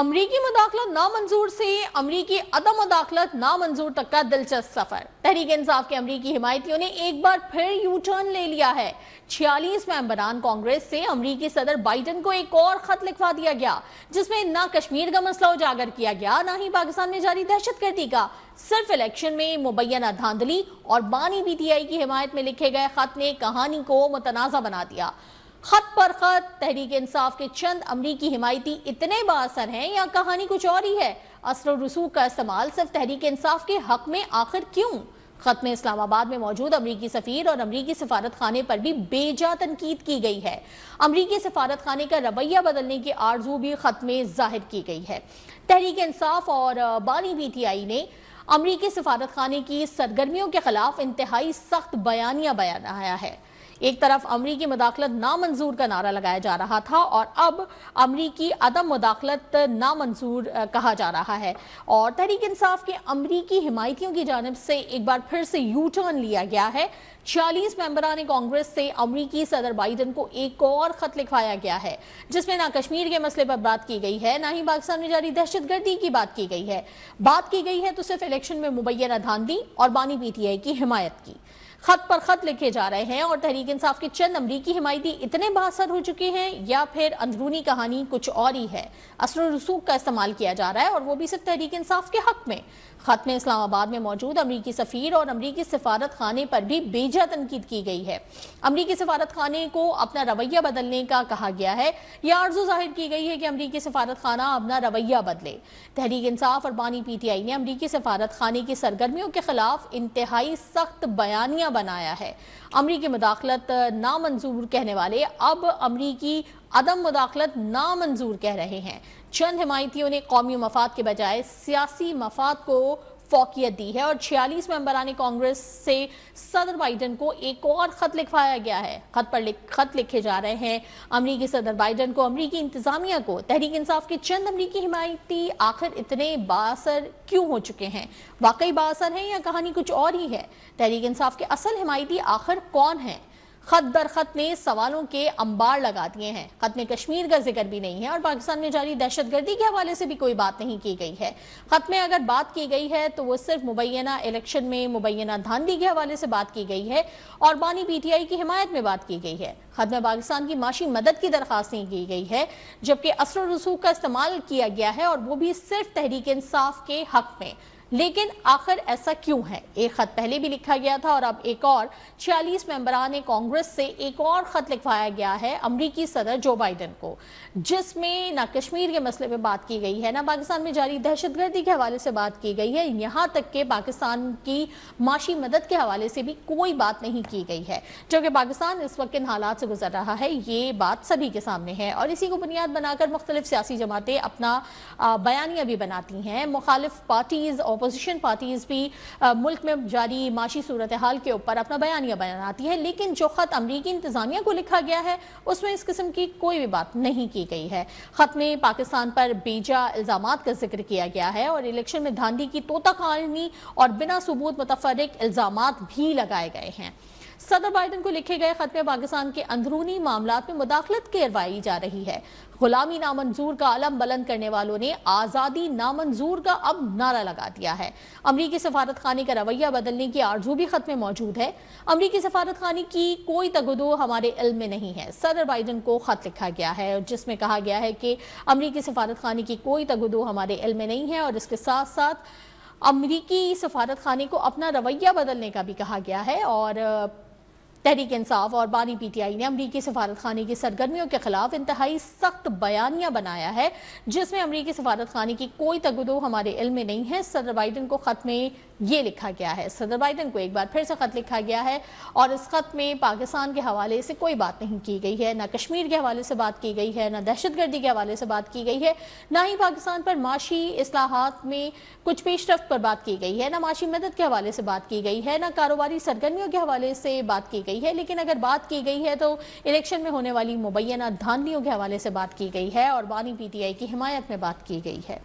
अमरीकी मुदाखलत नामंजूर से अमरीकी अदम मुदाखलत नामंजूर तक का दिलचस्प सफर। तहरीक इंसाफ के अमरीकी हिमायतियों ने एक बार फिर यू टर्न ले लिया है। 46 मेंबरान कांग्रेस से अमरीकी सदर बाइडन को एक और खत लिखवा दिया गया, जिसमें ना कश्मीर का मसला उजागर किया गया, ना ही पाकिस्तान में जारी दहशतगर्दी का। सिर्फ इलेक्शन में मुबैना धांधली और बानी पीटीआई की हिमायत में लिखे गए खत ने कहानी को मुतनाज़ा बना दिया। खत पर खत तहरीक इंसाफ के चंद अमरीकी हिमायती इतने बाअसर हैं या कहानी कुछ और ही है? असर और रसूख का इस्तेमाल सिर्फ तहरीक इंसाफ के हक में आखिर क्यों? खत में इस्लामाबाद में मौजूद अमरीकी सफीर और अमरीकी सफारत खाने पर भी बेजा तनकीद की गई है। अमरीकी सफारत खाने का रवैया बदलने की आरजू भी खत में जाहिर की गई है। तहरीक इंसाफ और बानी पीटीआई ने अमरीकी सफारत खाने की सरगर्मियों के खिलाफ इंतहाई सख्त बयानिया बनाया है। एक तरफ अमरीकी मुदाखलत नामंजूर का नारा लगाया जा रहा था और अब अमरीकी अदम मुदाखलत नामंजूर कहा जा रहा है, और तहरीक इंसाफ के अमरीकी हिमायतियों की जानिब से एक बार फिर से यू टर्न लिया गया है। 46 मेंबरान कांग्रेस से अमरीकी सदर बाइडन को एक और खत लिखवाया गया है, जिसमें ना कश्मीर के मसले पर बात की गई है, ना ही पाकिस्तान में जारी दहशतगर्दी की बात की गई है। बात की गई है तो सिर्फ इलेक्शन में मुबैना धांधली और बानी पीटीआई की हिमायत की। खत पर खत लिखे जा रहे हैं और तहरीक इंसाफ के चंद अमरीकी हिमायती इतने बाअसर हो चुके हैं या फिर अंदरूनी कहानी कुछ और ही है? असर और रसूख का इस्तेमाल किया जा रहा है और वो भी सिर्फ तहरीक इंसाफ के हक में। खत में इस्लामाबाद में मौजूद अमरीकी सफीर और अमरीकी सफारत खाने पर भी बेजा तनकीद की गई है। अमरीकी सफारत खाने को अपना रवैया बदलने का कहा गया है। यह आरजू जाहिर की गई है कि अमरीकी सफारत खाना अपना रवैया बदले। तहरीक इंसाफ और बानी पीटीआई ने अमरीकी सफारत खाने की सरगर्मियों के खिलाफ इंतहाई सख्त बयानिया बनाया है। अमरीकी मुदाखलत नामंजूर कहने वाले अब अमरीकी अदम मुदाखलत नामंजूर कह रहे हैं। चंद हिमायतियों ने कौमी मफाद के बजाय सियासी मफाद को फौकियत दी है और 46 मेंबरान कांग्रेस से सदर बाइडन को एक और खत लिखवाया गया है। खत लिखे जा रहे हैं अमरीकी सदर बाइडन को, अमरीकी इंतजामिया को। तहरीक इंसाफ के चंद अमरीकी हिमायती आखिर इतने बाअसर क्यों हो चुके हैं? वाकई बाअसर हैं या कहानी कुछ और ही है? तहरीक इंसाफ के असल हिमायती आखिर कौन है? खत दर खत ने सवालों के अंबार लगा दिए हैं। खत में कश्मीर का जिक्र भी नहीं है और पाकिस्तान में जारी दहशतगर्दी के हवाले से भी कोई बात नहीं की गई है। खत में अगर बात की गई है तो वो सिर्फ मुबैना इलेक्शन में मुबैना धांधली के हवाले से बात की गई है और बानी पीटीआई की हिमायत में बात की गई है। खत में पाकिस्तान की माशी मदद की दरख्वास्त नहीं की गई है, जबकि असर और रसूख का इस्तेमाल किया गया है और वो भी सिर्फ तहरीक इंसाफ के हक में। लेकिन आखिर ऐसा क्यों है? एक खत पहले भी लिखा गया था और अब एक और 46 मेंबरान कांग्रेस से एक और खत लिखवाया गया है अमरीकी सदर जो बाइडन को, जिसमें ना कश्मीर के मसले पे बात की गई है, ना पाकिस्तान में जारी दहशतगर्दी के हवाले से बात की गई है, यहाँ तक कि पाकिस्तान की माशी मदद के हवाले से भी कोई बात नहीं की गई है। जबकि पाकिस्तान इस वक्त इन हालात से गुजर रहा है, ये बात सभी के सामने है और इसी को बुनियाद बनाकर मुख्तलिफ सियासी जमातें अपना बयानिया भी बनाती हैं। मुखालिफ पार्टीज, अपोजिशन पार्टीज भी मुल्क में जारी माशी सूरत हाल के ऊपर अपना बयानिया बनाती है। लेकिन जो खत अमरीकी इंतजामिया को लिखा गया है उसमें इस किस्म की कोई भी बात नहीं की गई है। खत में पाकिस्तान पर बेजा इल्जामात का जिक्र किया गया है और इलेक्शन में धांधली की तोता कहानी और बिना सबूत मुतफर्रिक इल्जामात भी लगाए गए हैं। सदर बाइडन को लिखे गए खत में पाकिस्तान के अंदरूनी मामलात में मुदाखलत करवाई जा रही है। गुलामी नामंजूर का अलम बुलंद करने वालों ने आज़ादी नामंजूर का अब नारा लगा दिया है। अमरीकी सफारत खाने का रवैया बदलने की आरजू भी खत में मौजूद है। अमरीकी सफारत खाने की कोई तगदो हमारे इल्म में नहीं है। सदर बाइडन को खत लिखा गया है जिसमें कहा गया है कि अमरीकी सफारत खाने की कोई तगदो हमारे इल्म में नहीं है और इसके साथ साथ अमरीकी सफारत खाने को अपना रवैया बदलने का भी कहा गया है। और तहरीक इंसाफ और बानी पीटीआई ने अमरीकी सफारत खाने की सरगर्मियों के खिलाफ इंतहाई सख्त बयानिया बनाया है, जिसमें अमरीकी सफारत खाने की कोई तगदो हमारे इल्म में नहीं है। सदर बाइडन को खत में ये लिखा गया है। सदर बाइडन को एक बार फिर से खत लिखा गया है और इस खत में पाकिस्तान के हवाले से कोई बात नहीं की गई है, ना कश्मीर के हवाले से बात की गई है, ना दहशतगर्दी के हवाले से बात की गई है, ना ही पाकिस्तान पर माशी इस्लाहात में कुछ पेशरफ्त पर बात की गई है, ना माशी मदद के हवाले से बात की गई है, ना कारोबारी सरगर्मियों के हवाले से बात की गई है। लेकिन अगर बात की गई है तो इलेक्शन में होने वाली मुबैना धांधलियों के हवाले से बात की गई है और बानी पीटीआई की हिमायत में बात की गई है।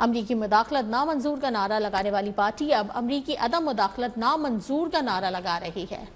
अमरीकी मुदाखलत नामंजूर का नारा लगाने वाली पार्टी अब अमरीकी अदम मुदाखलत नामंजूर का नारा लगा रही है।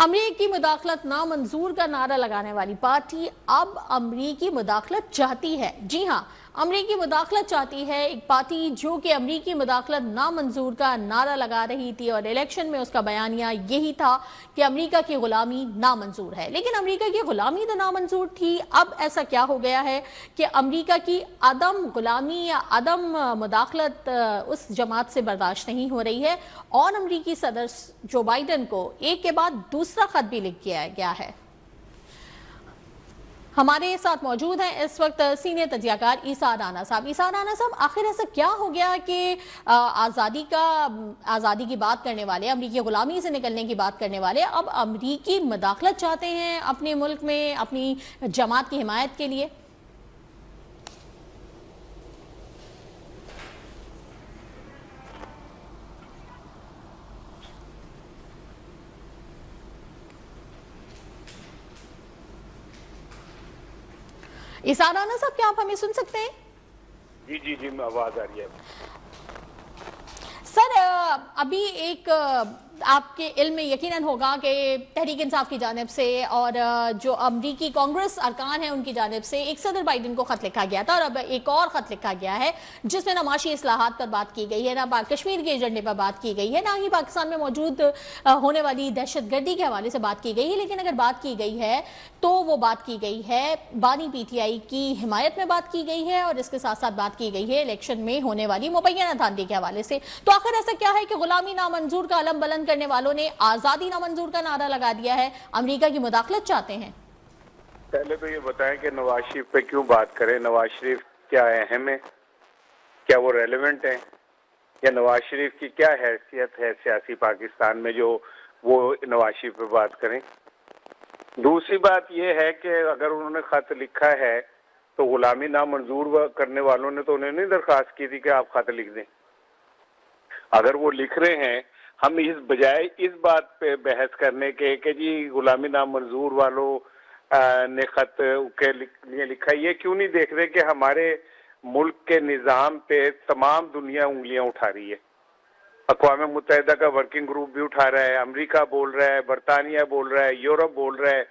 अमरीकी मुदाखलत नामंजूर का नारा लगाने वाली पार्टी अब अमरीकी मुदाखलत चाहती है। जी हां, अमरीकी मुदाखलत चाहती है। एक पार्टी जो कि अमरीकी मुदाखलत नामंजूर का नारा लगा रही थी और इलेक्शन में उसका बयानिया यही था कि अमरीका की गुलामी नामंजूर है। लेकिन अमरीका की गुलामी तो नामंजूर थी, अब ऐसा क्या हो गया है कि अमरीका की अदम गुलामी या अदम मुदाखलत उस जमात से बर्दाश्त नहीं हो रही है और अमरीकी सदर जो बाइडन को एक के बाद दूसरा खत भी लिख दिया गया है। हमारे साथ मौजूद हैं इस वक्त सीनियर तज्जियाकार ईसा राना साहब। ईसा राना साहब, आखिर ऐसा क्या हो गया कि आज़ादी की बात करने वाले, अमरीकी गुलामी से निकलने की बात करने वाले अब अमरीकी मुदाखलत चाहते हैं अपने मुल्क में अपनी जमात की हिमायत के लिए? ईसा राना साहब, क्या आप हमें सुन सकते हैं? जी जी जी, आवाज आ रही है सर। अभी एक आपके इल्म में यकीनन होगा कि तहरीक इंसाफ की जानिब से और जो अमरीकी कांग्रेस अरकान है उनकी जानिब से एक सदर बाइडन को खत लिखा गया था और अब एक और खत लिखा गया है जिसमें ना माशी इस्लाहात पर बात की गई है, ना कश्मीर के एजेंडे पर बात की गई है, ना ही पाकिस्तान में मौजूद होने वाली दहशतगर्दी के हवाले से बात की गई है। लेकिन अगर बात की गई है तो वो बात की गई है बानी पीटीआई की हिमायत में बात की गई है और इसके साथ साथ बात की गई है इलेक्शन में होने वाली मुबैना धांधली के हवाले से। तो आखिर ऐसा क्या है कि गुलामी नामंजूर का अलम बुलंद करने वालों ने आजादी नामंजूर का नारा लगा दिया है, अमेरिका की मुदाखलत चाहते हैं? पहले तो ये बताएं कि नवाज शरीफ पे क्यों बात करें? नवाज शरीफ क्या अहम है? क्या वो रेलेवेंट है? या नवाज शरीफ की क्या हैसियत है सियासी पाकिस्तान में जो वो नवाज शरीफ पे बात करें? दूसरी बात ये है कि अगर उन्होंने खत लिखा है तो गुलामी नामंजूर करने वालों ने तो उन्हें नहीं दरखास्त की थी कि आप खत लिख दें। अगर वो लिख रहे हैं, हम इस बजाय इस बात पे बहस करने के कि जी गुलामी नामंजूर वालों ने खत के लिए लिखा, ये क्यों नहीं देख रहे कि हमारे मुल्क के निज़ाम पे तमाम दुनिया उंगलियां उठा रही है। अक़वाम मुत्तहिदा का वर्किंग ग्रुप भी उठा रहा है, अमेरिका बोल रहा है, बरतानिया बोल रहा है, यूरोप बोल रहा है,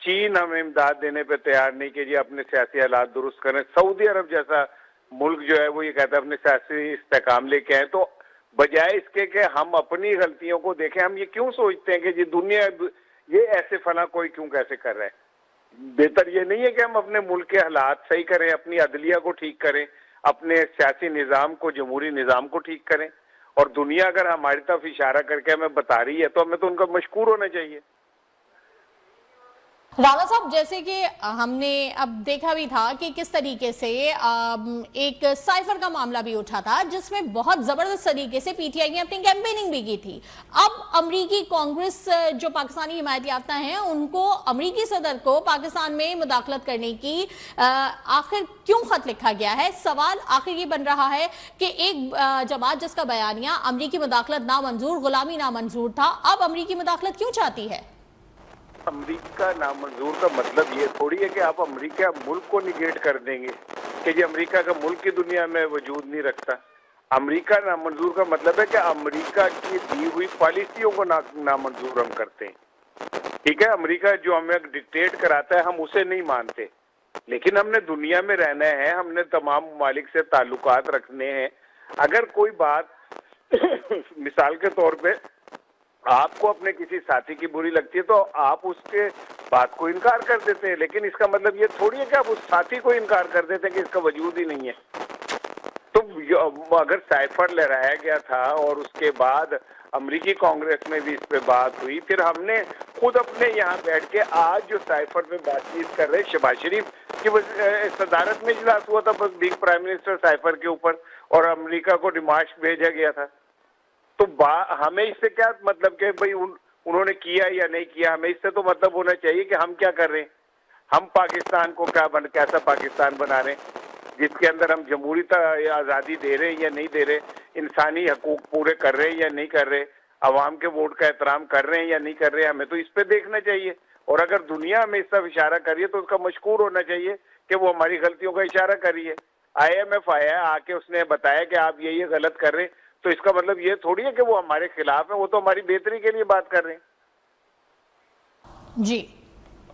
चीन हमें इमदाद देने पे तैयार नहीं कि जी अपने सियासी हालात दुरुस्त करें। सऊदी अरब जैसा मुल्क जो है वो ये कहता है अपने सियासी इस्तेकाम लेके आए। तो बजाय इसके कि हम अपनी गलतियों को देखें, हम ये क्यों सोचते हैं कि जी दुनिया ये ऐसे फला कोई क्यों कैसे कर रहा है? बेहतर ये नहीं है कि हम अपने मुल्क के हालात सही करें, अपनी अदलिया को ठीक करें, अपने सियासी निज़ाम को, जमहूरी निज़ाम को ठीक करें? और दुनिया अगर हमारी तरफ इशारा करके हमें बता रही है तो हमें तो उनका मशकूर होना चाहिए। राणा साहब, जैसे कि हमने अब देखा भी था कि किस तरीके से एक साइफर का मामला भी उठा था जिसमें बहुत जबरदस्त तरीके से पीटीआई ने अपनी कैंपेनिंग भी की थी। अब अमरीकी कांग्रेस जो पाकिस्तानी हिमायत याफ्ता हैं उनको अमरीकी सदर को पाकिस्तान में मुदाखलत करने की आखिर क्यों खत लिखा गया है? सवाल आखिर ये बन रहा है कि एक जमात जिसका बयानिया अमरीकी मुदाखलत नामंजूर, गुलामी नामंजूर था, अब अमरीकी मुदाखलत क्यों चाहती है? अमेरिका नामंजूर का मतलब ये थोड़ी है कि आप अमेरिका मुल्क को निगेट कर देंगे कि जी अमेरिका का मुल्क की दुनिया में वजूद नहीं रखता। अमेरिका नामंजूर का मतलब है कि अमेरिका की दी हुई पॉलिसियों को नामंजूर हम करते हैं। ठीक है, अमेरिका जो हमें डिक्टेट कराता है हम उसे नहीं मानते, लेकिन हमने दुनिया में रहना है, हमने तमाम ममालिक से ताल्लुकात रखने हैं। अगर कोई बात मिसाल के तौर पे आपको अपने किसी साथी की बुरी लगती है तो आप उसके बात को इनकार कर देते हैं, लेकिन इसका मतलब ये थोड़ी है कि आप उस साथी को इनकार कर देते हैं कि इसका वजूद ही नहीं है। तो अगर साइफर लहराया गया था और उसके बाद अमेरिकी कांग्रेस में भी इस पे बात हुई, फिर हमने खुद अपने यहाँ बैठ के आज जो साइफर पे बातचीत कर रहे, शहबाज शरीफ की सदारत में इजलास हुआ था बस बिग प्राइम मिनिस्टर साइफर के ऊपर और अमेरिका को डिमांड भेजा गया था। तो हमें इससे क्या मतलब कि भाई उन्होंने किया या नहीं किया, हमें इससे तो मतलब होना चाहिए कि हम क्या कर रहे हैं, हम पाकिस्तान को कैसा पाकिस्तान बना रहे हैं जिसके अंदर हम जमहूरी आज़ादी दे रहे हैं या नहीं दे रहे, इंसानी हकूक पूरे कर रहे हैं या नहीं कर रहे, अवाम के वोट का एहतराम कर रहे हैं या नहीं कर रहे। हमें तो इस पे देखना चाहिए और अगर दुनिया हमें इस तरफ इशारा कर रही है तो उसका मशकूर होना चाहिए कि वो हमारी गलतियों का इशारा कर रही है। IMF आया आके उसने बताया कि आप ये गलत कर रहे हैं, तो इसका मतलब ये थोड़ी है कि वो हमारे खिलाफ है, वो तो हमारी बेहतरी के लिए बात कर रहे हैं। جی